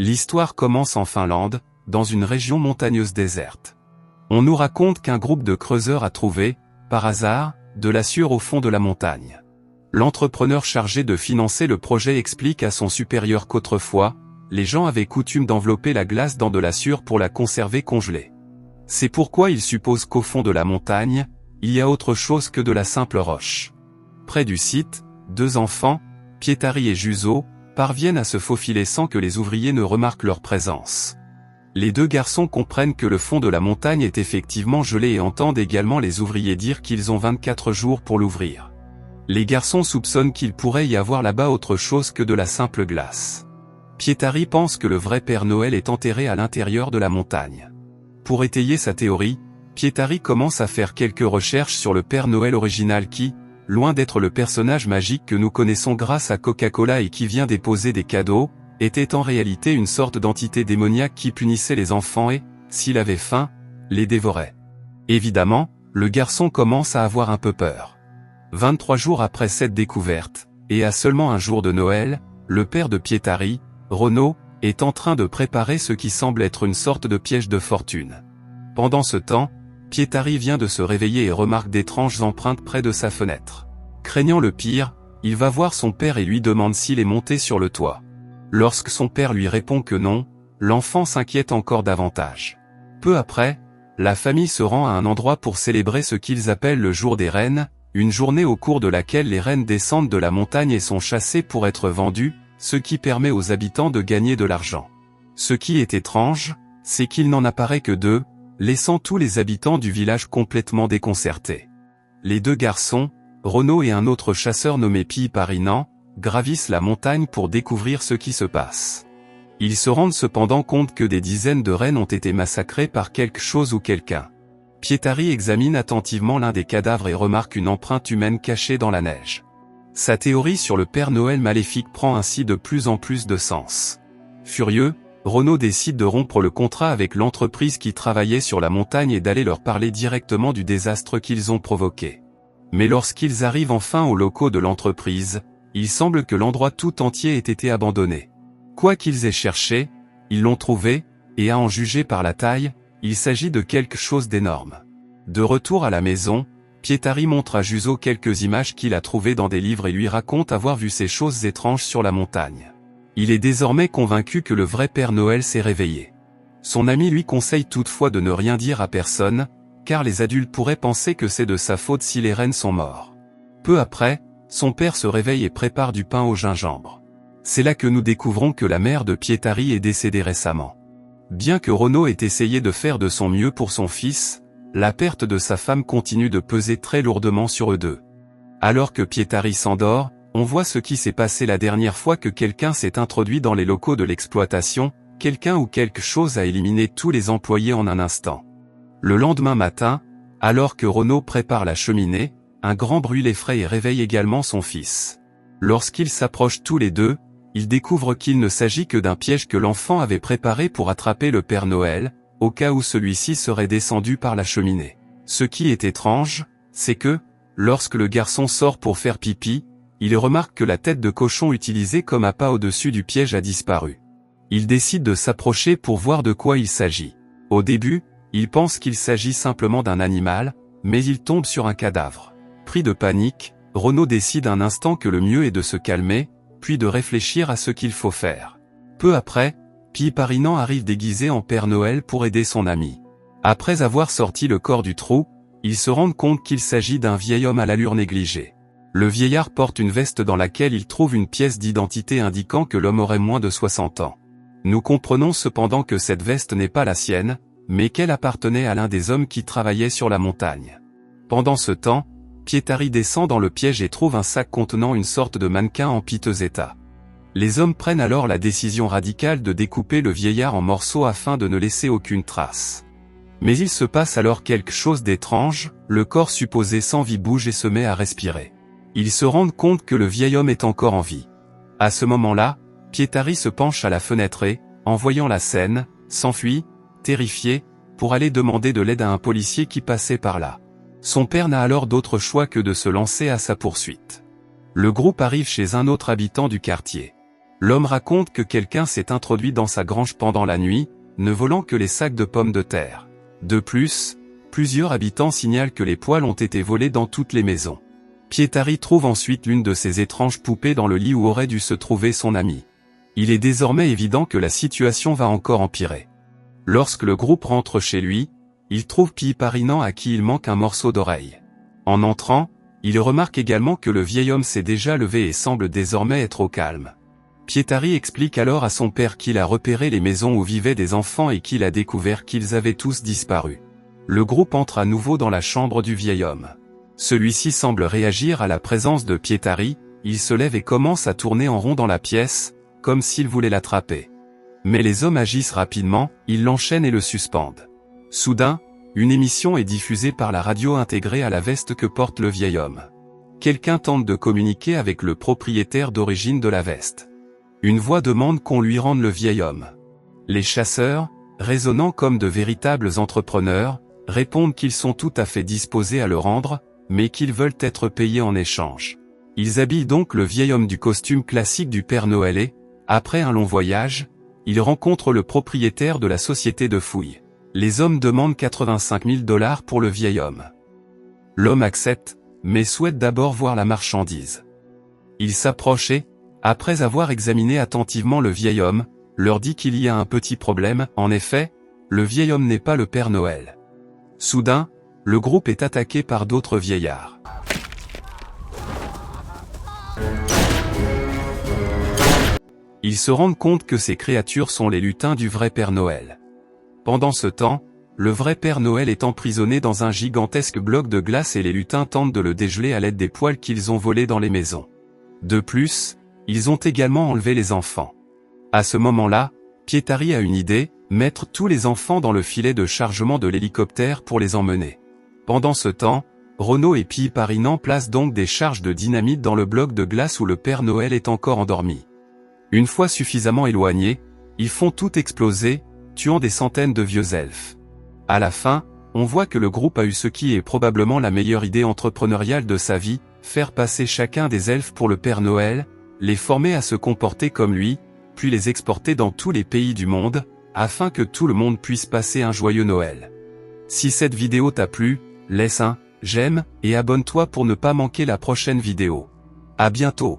L'histoire commence en Finlande, dans une région montagneuse déserte. On nous raconte qu'un groupe de creuseurs a trouvé, par hasard, de la sueur au fond de la montagne. L'entrepreneur chargé de financer le projet explique à son supérieur qu'autrefois, les gens avaient coutume d'envelopper la glace dans de la sueur pour la conserver congelée. C'est pourquoi il suppose qu'au fond de la montagne, il y a autre chose que de la simple roche. Près du site, 2 enfants, Pietari et Juzo, parviennent à se faufiler sans que les ouvriers ne remarquent leur présence. Les 2 garçons comprennent que le fond de la montagne est effectivement gelé et entendent également les ouvriers dire qu'ils ont 24 jours pour l'ouvrir. Les garçons soupçonnent qu'il pourrait y avoir là-bas autre chose que de la simple glace. Pietari pense que le vrai Père Noël est enterré à l'intérieur de la montagne. Pour étayer sa théorie, Pietari commence à faire quelques recherches sur le Père Noël original qui, loin d'être le personnage magique que nous connaissons grâce à Coca-Cola et qui vient déposer des cadeaux, était en réalité une sorte d'entité démoniaque qui punissait les enfants et, s'il avait faim, les dévorait. Évidemment, le garçon commence à avoir un peu peur. 23 jours après cette découverte, et à seulement un jour de Noël, le père de Pietari, Renaud, est en train de préparer ce qui semble être une sorte de piège de fortune. Pendant ce temps, Pietari vient de se réveiller et remarque d'étranges empreintes près de sa fenêtre. Craignant le pire, il va voir son père et lui demande s'il est monté sur le toit. Lorsque son père lui répond que non, l'enfant s'inquiète encore davantage. Peu après, la famille se rend à un endroit pour célébrer ce qu'ils appellent le jour des reines, une journée au cours de laquelle les reines descendent de la montagne et sont chassées pour être vendues, ce qui permet aux habitants de gagner de l'argent. Ce qui est étrange, c'est qu'il n'en apparaît que 2, laissant tous les habitants du village complètement déconcertés. Les 2 garçons, Renaud et un autre chasseur nommé Piiparinan, gravissent la montagne pour découvrir ce qui se passe. Ils se rendent cependant compte que des dizaines de reines ont été massacrées par quelque chose ou quelqu'un. Pietari examine attentivement l'un des cadavres et remarque une empreinte humaine cachée dans la neige. Sa théorie sur le Père Noël maléfique prend ainsi de plus en plus de sens. Furieux, Renaud décide de rompre le contrat avec l'entreprise qui travaillait sur la montagne et d'aller leur parler directement du désastre qu'ils ont provoqué. Mais lorsqu'ils arrivent enfin aux locaux de l'entreprise, il semble que l'endroit tout entier ait été abandonné. Quoi qu'ils aient cherché, ils l'ont trouvé, et à en juger par la taille, il s'agit de quelque chose d'énorme. De retour à la maison, Pietari montre à Juzo quelques images qu'il a trouvées dans des livres et lui raconte avoir vu ces choses étranges sur la montagne. Il est désormais convaincu que le vrai Père Noël s'est réveillé. Son ami lui conseille toutefois de ne rien dire à personne, car les adultes pourraient penser que c'est de sa faute si les reines sont morts. Peu après, son père se réveille et prépare du pain au gingembre. C'est là que nous découvrons que la mère de Pietari est décédée récemment. Bien que Renaud ait essayé de faire de son mieux pour son fils, la perte de sa femme continue de peser très lourdement sur eux 2. Alors que Pietari s'endort, on voit ce qui s'est passé la dernière fois que quelqu'un s'est introduit dans les locaux de l'exploitation, quelqu'un ou quelque chose a éliminé tous les employés en un instant. Le lendemain matin, alors que Renaud prépare la cheminée, un grand bruit l'effraie et réveille également son fils. Lorsqu'ils s'approchent tous les 2, ils découvrent qu'il ne s'agit que d'un piège que l'enfant avait préparé pour attraper le Père Noël, au cas où celui-ci serait descendu par la cheminée. Ce qui est étrange, c'est que, lorsque le garçon sort pour faire pipi, il remarque que la tête de cochon utilisée comme appât au-dessus du piège a disparu. Il décide de s'approcher pour voir de quoi il s'agit. Au début, il pense qu'il s'agit simplement d'un animal, mais il tombe sur un cadavre. Pris de panique, Renaud décide un instant que le mieux est de se calmer, puis de réfléchir à ce qu'il faut faire. Peu après, Piiparinan arrive déguisé en Père Noël pour aider son ami. Après avoir sorti le corps du trou, ils se rendent compte qu'il s'agit d'un vieil homme à l'allure négligée. Le vieillard porte une veste dans laquelle il trouve une pièce d'identité indiquant que l'homme aurait moins de 60 ans. Nous comprenons cependant que cette veste n'est pas la sienne, mais qu'elle appartenait à l'un des hommes qui travaillait sur la montagne. Pendant ce temps, Pietari descend dans le piège et trouve un sac contenant une sorte de mannequin en piteux état. Les hommes prennent alors la décision radicale de découper le vieillard en morceaux afin de ne laisser aucune trace. Mais il se passe alors quelque chose d'étrange, le corps supposé sans vie bouge et se met à respirer. Ils se rendent compte que le vieil homme est encore en vie. À ce moment-là, Pietari se penche à la fenêtre et, en voyant la scène, s'enfuit, terrifié, pour aller demander de l'aide à un policier qui passait par là. Son père n'a alors d'autre choix que de se lancer à sa poursuite. Le groupe arrive chez un autre habitant du quartier. L'homme raconte que quelqu'un s'est introduit dans sa grange pendant la nuit, ne volant que les sacs de pommes de terre. De plus, plusieurs habitants signalent que les poêles ont été volés dans toutes les maisons. Pietari trouve ensuite l'une de ces étranges poupées dans le lit où aurait dû se trouver son ami. Il est désormais évident que la situation va encore empirer. Lorsque le groupe rentre chez lui, il trouve Piiparinan à qui il manque un morceau d'oreille. En entrant, il remarque également que le vieil homme s'est déjà levé et semble désormais être au calme. Pietari explique alors à son père qu'il a repéré les maisons où vivaient des enfants et qu'il a découvert qu'ils avaient tous disparu. Le groupe entre à nouveau dans la chambre du vieil homme. Celui-ci semble réagir à la présence de Pietari, il se lève et commence à tourner en rond dans la pièce, comme s'il voulait l'attraper. Mais les hommes agissent rapidement, ils l'enchaînent et le suspendent. Soudain, une émission est diffusée par la radio intégrée à la veste que porte le vieil homme. Quelqu'un tente de communiquer avec le propriétaire d'origine de la veste. Une voix demande qu'on lui rende le vieil homme. Les chasseurs, raisonnant comme de véritables entrepreneurs, répondent qu'ils sont tout à fait disposés à le rendre, mais qu'ils veulent être payés en échange. Ils habillent donc le vieil homme du costume classique du Père Noël et, après un long voyage, ils rencontrent le propriétaire de la société de fouilles. Les hommes demandent 85 000 $ pour le vieil homme. L'homme accepte, mais souhaite d'abord voir la marchandise. Il s'approche et, après avoir examiné attentivement le vieil homme, leur dit qu'il y a un petit problème. En effet, le vieil homme n'est pas le Père Noël. Soudain, le groupe est attaqué par d'autres vieillards. Ils se rendent compte que ces créatures sont les lutins du vrai Père Noël. Pendant ce temps, le vrai Père Noël est emprisonné dans un gigantesque bloc de glace et les lutins tentent de le dégeler à l'aide des poêles qu'ils ont volés dans les maisons. De plus, ils ont également enlevé les enfants. À ce moment-là, Pietari a une idée, mettre tous les enfants dans le filet de chargement de l'hélicoptère pour les emmener. Pendant ce temps, Renaud et Piiparinan placent donc des charges de dynamite dans le bloc de glace où le Père Noël est encore endormi. Une fois suffisamment éloignés, ils font tout exploser, tuant des centaines de vieux elfes. À la fin, on voit que le groupe a eu ce qui est probablement la meilleure idée entrepreneuriale de sa vie, faire passer chacun des elfes pour le Père Noël, les former à se comporter comme lui, puis les exporter dans tous les pays du monde, afin que tout le monde puisse passer un joyeux Noël. Si cette vidéo t'a plu, laisse un j'aime et abonne-toi pour ne pas manquer la prochaine vidéo. À bientôt.